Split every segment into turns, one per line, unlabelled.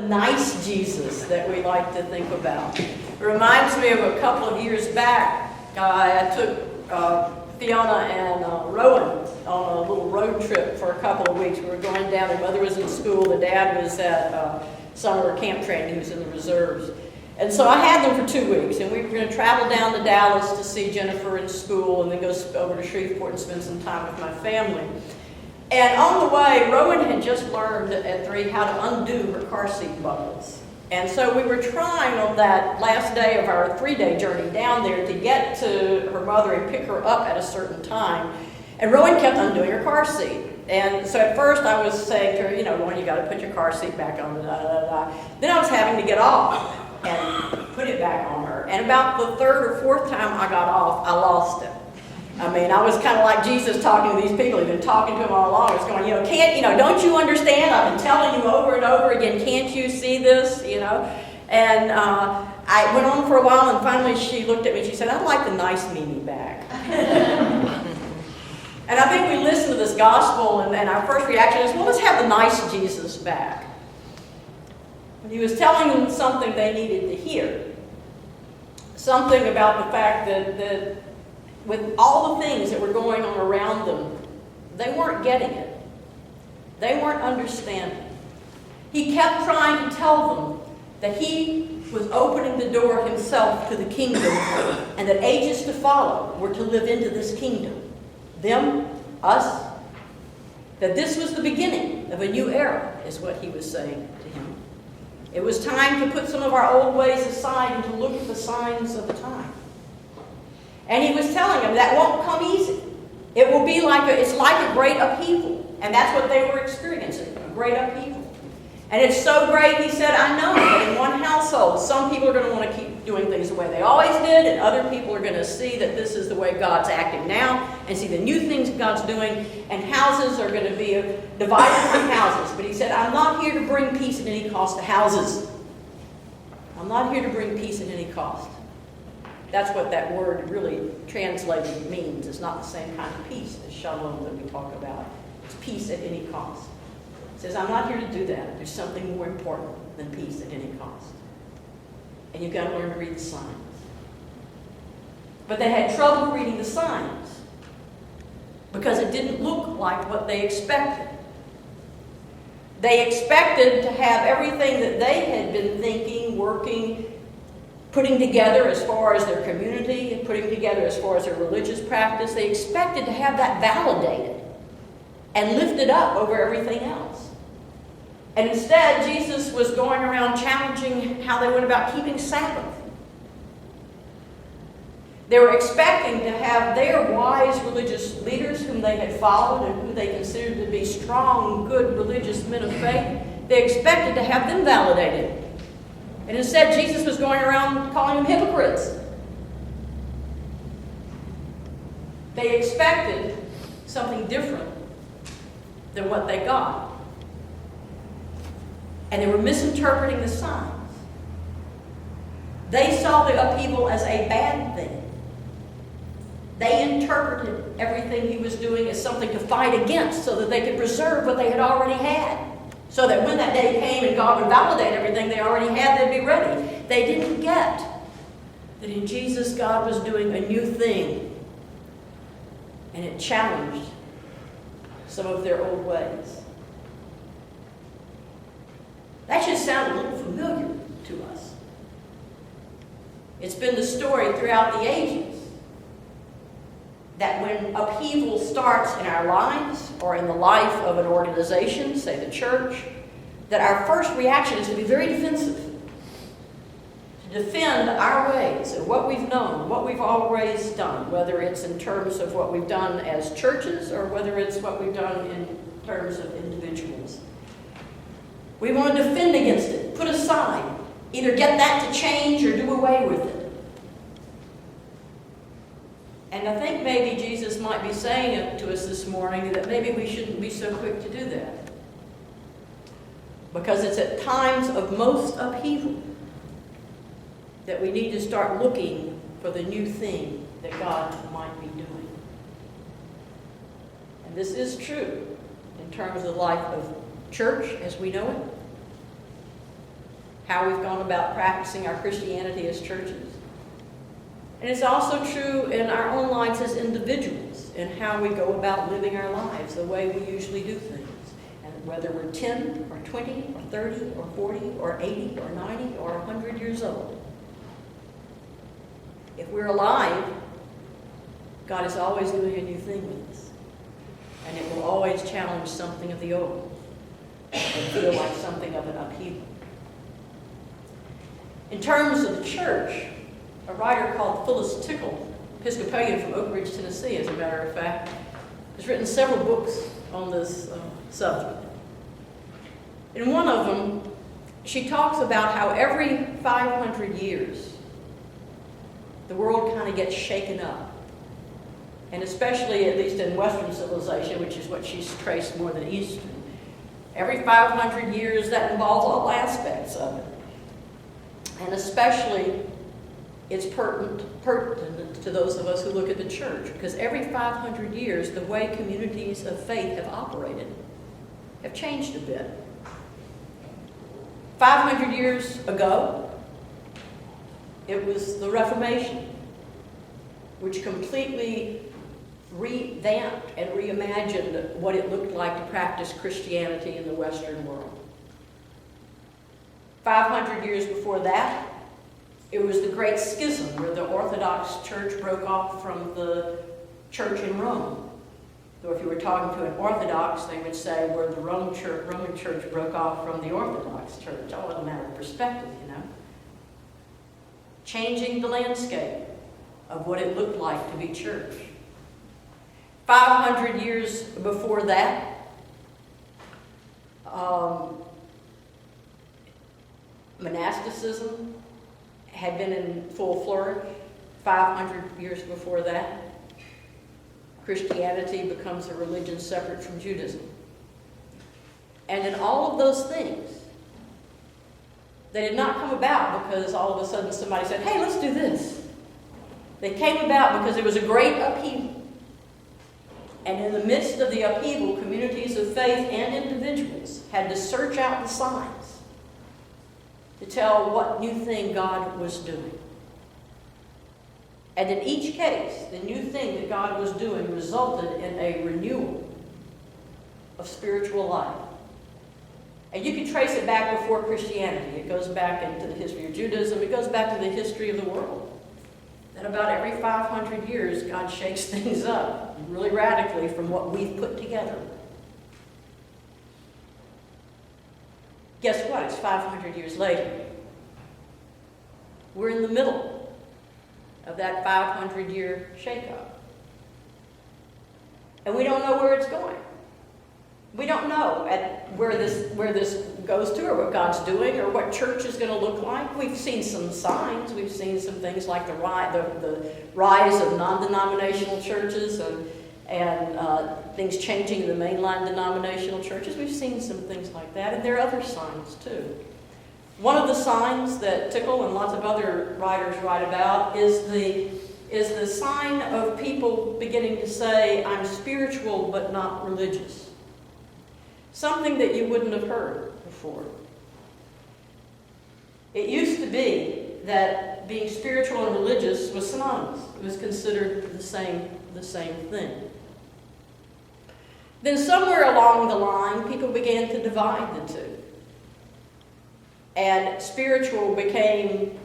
Nice Jesus that we like to think about. It reminds me of a couple of years back. I took Fiona and Rowan on a little road trip for a couple of weeks. We were going down. Their mother was in school. The dad was at summer camp training. He was in the reserves. And so I had them for 2 weeks, and we were going to travel down to Dallas to see Jennifer in school and then go over to Shreveport and spend some time with my family. And on the way, Rowan had just learned at 3 how to undo her car seat buckles. And so we were trying on that last day of our 3-day journey down there to get to her mother and pick her up at a certain time. And Rowan kept undoing her car seat. And so at first I was saying to her, Rowan, you got to put your car seat back on. Then I was having to get off and put it back on her. And about the 3rd or 4th time I got off, I lost it. I mean, I was kind of like Jesus talking to these people. He'd been talking to them all along. I was going, don't you understand? I've been telling you over and over again, can't you see this? And I went on for a while, and finally she looked at me and she said, I'd like the nice Mimi back. And I think we listened to this gospel, and our first reaction is, well, let's have the nice Jesus back. But he was telling them something they needed to hear. Something about the fact that with all the things that were going on around them, they weren't getting it. They weren't understanding. He kept trying to tell them that he was opening the door himself to the kingdom, and that ages to follow were to live into this kingdom. Them, us, that this was the beginning of a new era, is what he was saying to him. It was time to put some of our old ways aside and to look at the signs of the time. And he was telling them that won't come easy. It will be it's like a great upheaval. And that's what they were experiencing, a great upheaval. And it's so great, he said, I know that in one household, some people are going to want to keep doing things the way they always did, and other people are going to see that this is the way God's acting now, and see the new things God's doing, and houses are going to be divided from houses. But he said, I'm not here to bring peace at any cost to houses. I'm not here to bring peace at any cost. That's what that word really translated means. It's not the same kind of peace as shalom that we talk about. It's peace at any cost. It says, I'm not here to do that. There's something more important than peace at any cost. And you've got to learn to read the signs. But they had trouble reading the signs because it didn't look like what they expected. They expected to have everything that they had been thinking, working, putting together as far as their community, putting together as far as their religious practice. They expected to have that validated and lifted up over everything else. And instead, Jesus was going around challenging how they went about keeping Sabbath. They were expecting to have their wise religious leaders whom they had followed and who they considered to be strong, good religious men of faith. They expected to have them validated. And instead, Jesus was going around calling them hypocrites. They expected something different than what they got. And they were misinterpreting the signs. They saw the upheaval as a bad thing. They interpreted everything he was doing as something to fight against so that they could preserve what they had already had. So that when that day came and God would validate everything they already had, they'd be ready. They didn't get that in Jesus, God was doing a new thing. And it challenged some of their old ways. That should sound a little familiar to us. It's been the story throughout the ages that when upheaval starts in our lives or in the life of an organization, say the church, that our first reaction is to be very defensive. To defend our ways and what we've known, what we've always done, whether it's in terms of what we've done as churches or whether it's what we've done in terms of individuals. We want to defend against it, put aside, either get that to change or do away with it. And I think maybe Jesus might be saying it to us this morning that maybe we shouldn't be so quick to do that. Because it's at times of most upheaval that we need to start looking for the new thing that God might be doing. And this is true in terms of the life of church as we know it. how we've gone about practicing our Christianity as churches. And it's also true in our own lives as individuals, in how we go about living our lives, the way we usually do things. And whether we're 10 or 20 or 30 or 40 or 80 or 90 or 100 years old. If we're alive, God is always doing a new thing with us. And it will always challenge something of the old and feel like something of an upheaval. In terms of the church, a writer called Phyllis Tickle, Episcopalian from Oak Ridge, Tennessee, as a matter of fact, has written several books on this subject. In one of them, she talks about how every 500 years, the world kind of gets shaken up. And especially, at least in Western civilization, which is what she's traced more than Eastern, every 500 years that involves all aspects of it. And especially, it's pertinent to those of us who look at the church, because every 500 years, the way communities of faith have operated have changed a bit. 500 years ago, it was the Reformation, which completely revamped and reimagined what it looked like to practice Christianity in the Western world. 500 years before that, it was the Great Schism, where the Orthodox Church broke off from the Church in Rome. So if you were talking to an Orthodox, they would say, where the Roman Church broke off from the Orthodox Church. All in a matter of perspective, you know. Changing the landscape of what it looked like to be church. 500 years before that, monasticism had been in full flourish. 500 years before that, Christianity becomes a religion separate from Judaism. And in all of those things, they did not come about because all of a sudden somebody said, hey, let's do this. They came about because there was a great upheaval. And in the midst of the upheaval, communities of faith and individuals had to search out the signs to tell what new thing God was doing. And in each case, the new thing that God was doing resulted in a renewal of spiritual life. And you can trace it back before Christianity. It goes back into the history of Judaism. It goes back to the history of the world. That about every 500 years, God shakes things up really radically from what we've put together. Guess what? It's 500 years later. We're in the middle of that 500-year shakeup. And we don't know where it's going. We don't know where this goes to, or what God's doing, or what church is going to look like. We've seen some signs. We've seen some things like the rise of non-denominational churches and things changing in the mainline denominational churches. We've seen some things like that, and there are other signs too. One of the signs that Tickle and lots of other writers write about is the sign of people beginning to say, I'm spiritual but not religious. Something that you wouldn't have heard before. It used to be that being spiritual and religious was synonymous. It was considered the same thing. Then somewhere along the line, people began to divide the two. And spiritual became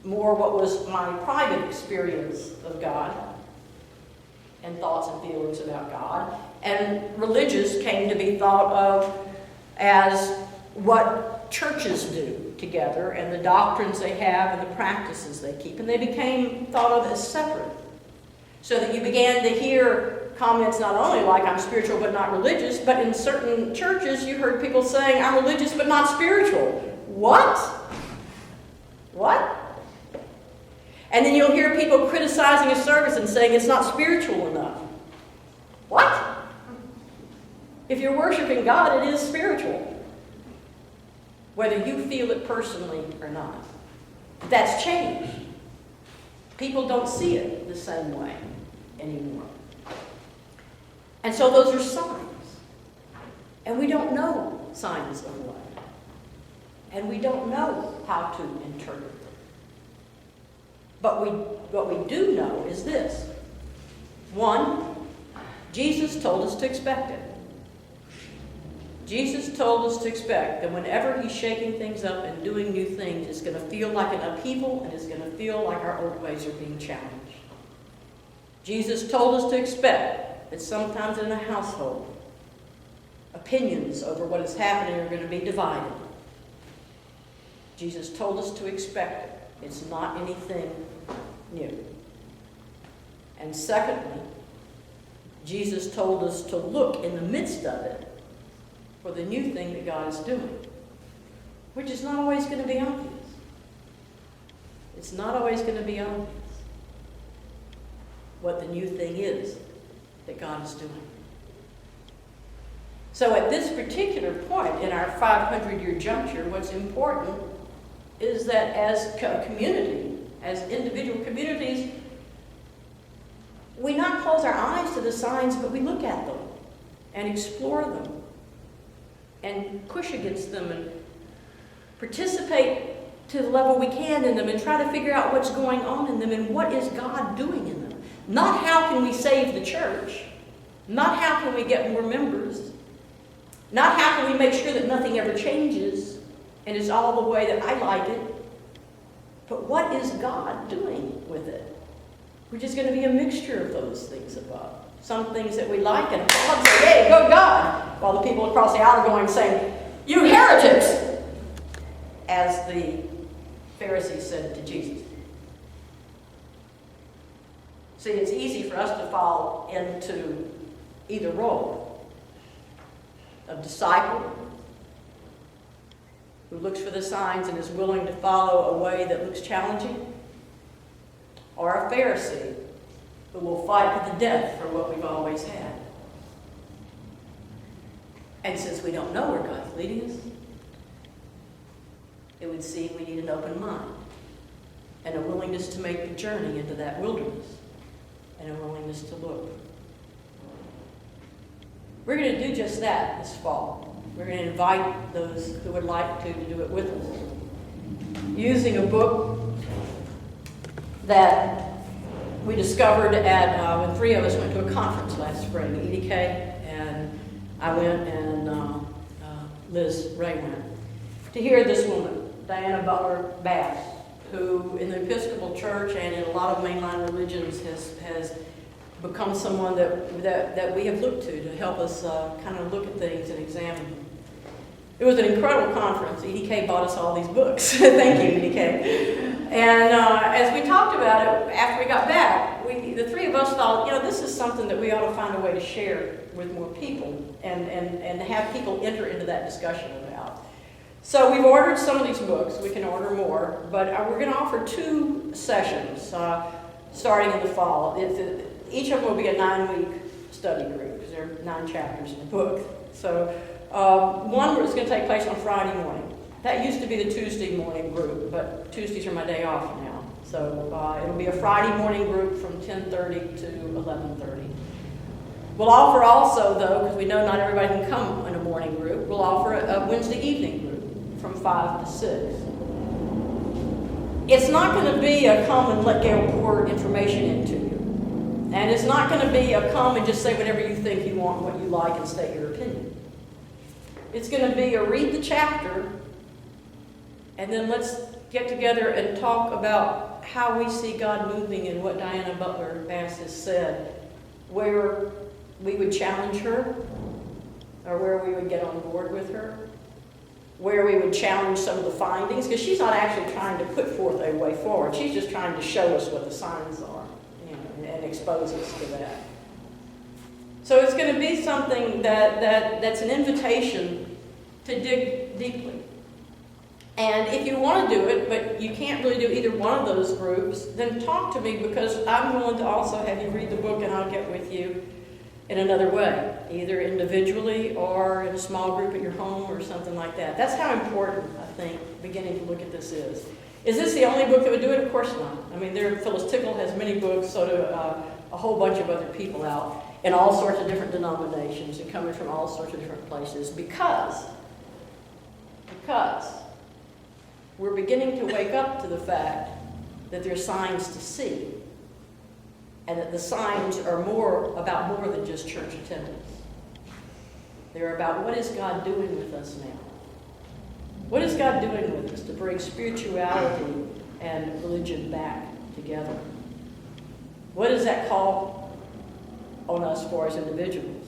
more what was my private experience of God and thoughts and feelings about God. And religious came to be thought of as what churches do together and the doctrines they have and the practices they keep. And they became thought of as separate. So that you began to hear comments not only like I'm spiritual but not religious, but in certain churches you heard people saying I'm religious but not spiritual. What? What? And then you'll hear people criticizing a service and saying it's not spiritual enough. What? If you're worshiping God, it is spiritual, whether you feel it personally or not. But that's changed. People don't see it the same way anymore. And so those are signs. And we don't know signs of what. and we don't know how to interpret it. But what we do know is this. One, Jesus told us to expect it. Jesus told us to expect that whenever he's shaking things up and doing new things, it's going to feel like an upheaval, and it's going to feel like our old ways are being challenged. Jesus told us to expect that sometimes in a household, opinions over what is happening are going to be divided. Jesus told us to expect it. It's not anything new. And secondly, Jesus told us to look in the midst of it for the new thing that God is doing, which is not always going to be obvious. It's not always going to be obvious what the new thing is that God is doing. So at this particular point in our 500-year juncture, what's important is that as a community, as individual communities, we not close our eyes to the signs, but we look at them and explore them and push against them and participate to the level we can in them and try to figure out what's going on in them and what is God doing in them. Not how can we save the church, not how can we get more members, not how can we make sure that nothing ever changes and it's all the way that I like it, but what is God doing with it? Which is going to be a mixture of those things above. Some things that we like and God say, hey, go God, while the people across the aisle are going saying, you heretics, as the Pharisees said to Jesus. See, it's easy for us to fall into either role of disciple who looks for the signs and is willing to follow a way that looks challenging, or a Pharisee who will fight to the death for what we've always had. And since we don't know where God's leading us, it would seem we need an open mind and a willingness to make the journey into that wilderness and a willingness to look. We're going to do just that this fall. We're going to invite those who would like to do it with us, using a book that we discovered when three of us went to a conference last spring. EDK and I went, and Liz Ray went, to hear this woman, Diana Butler Bass, who in the Episcopal Church and in a lot of mainline religions has become someone that we have looked to help us kind of look at things and examine them. It was an incredible conference. EDK bought us all these books. Thank you, EDK. And as we talked about it, after we got back, the three of us thought, this is something that we ought to find a way to share with more people and have people enter into that discussion about. So we've ordered some of these books. We can order more, but we're going to offer 2 sessions starting in the fall. Each of them will be a 9-week study group because there are 9 chapters in the book. So one is going to take place on Friday morning. That used to be the Tuesday morning group, but Tuesdays are my day off now. So it'll be a Friday morning group from 10:30 to 11:30. We'll offer also, though, because we know not everybody can come in a morning group, we'll offer a Wednesday evening group from 5 to 6. It's not going to be a come and let Gayle pour information into you. And it's not going to be a come and just say whatever you think you want, what you like, and state your opinion. It's going to be a read the chapter, and then let's get together and talk about how we see God moving and what Diana Butler Bass has said, where we would challenge her, or where we would get on board with her, where we would challenge some of the findings, because she's not actually trying to put forth a way forward. She's just trying to show us what the signs are, and expose us to that. So it's going to be something that's an invitation to dig deeply. And if you want to do it, but you can't really do either one of those groups, then talk to me, because I'm willing to also have you read the book and I'll get with you in another way, either individually or in a small group at your home or something like that. That's how important, I think, beginning to look at this is. Is this the only book that would do it? Of course not. I mean, Phyllis Tickle has many books, so do a whole bunch of other people out in all sorts of different denominations and coming from all sorts of different places, because we're beginning to wake up to the fact that there are signs to see, and that the signs are about more than just church attendance. They're about what is God doing with us now? What is God doing with us to bring spirituality and religion back together? What does that call on us for as individuals?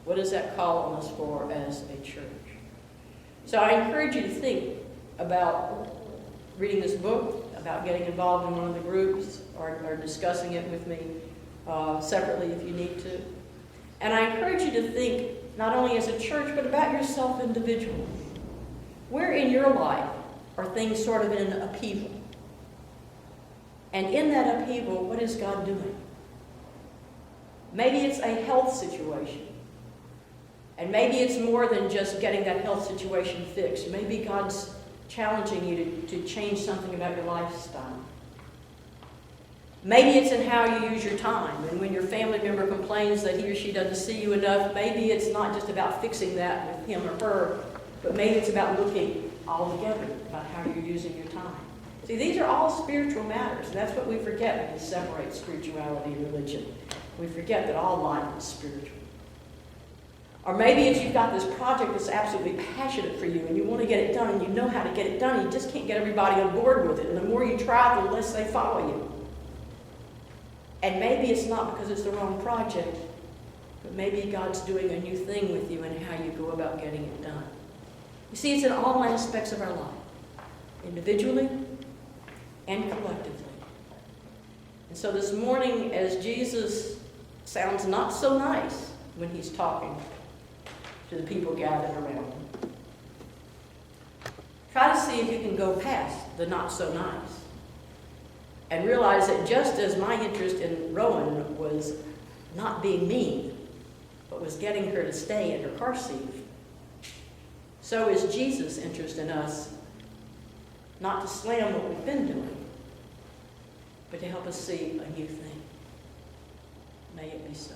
What does that call on us for as a church? So I encourage you to think about reading this book, about getting involved in one of the groups, or discussing it with me separately if you need to. And I encourage you to think not only as a church, but about yourself individually. Where in your life are things sort of in upheaval? And in that upheaval, what is God doing? Maybe it's a health situation. And maybe it's more than just getting that health situation fixed. Maybe God's challenging you to change something about your lifestyle. Maybe it's in how you use your time. And when your family member complains that he or she doesn't see you enough, maybe it's not just about fixing that with him or her, but maybe it's about looking all together about how you're using your time. See, these are all spiritual matters, and that's what we forget when we separate spirituality and religion. We forget that all life is spiritual. Or maybe it's you've got this project that's absolutely passionate for you, and you want to get it done, and you know how to get it done, and you just can't get everybody on board with it. And the more you try, the less they follow you. And maybe it's not because it's the wrong project, but maybe God's doing a new thing with you and how you go about getting it done. You see, it's in all aspects of our life, individually and collectively. And so this morning, as Jesus sounds not so nice when he's talking to the people gathered around him, try to see if you can go past the not so nice and realize that just as my interest in Rowan was not being mean, but was getting her to stay in her car seat, so is Jesus' interest in us not to slam what we've been doing, but to help us see a new thing. May it be so.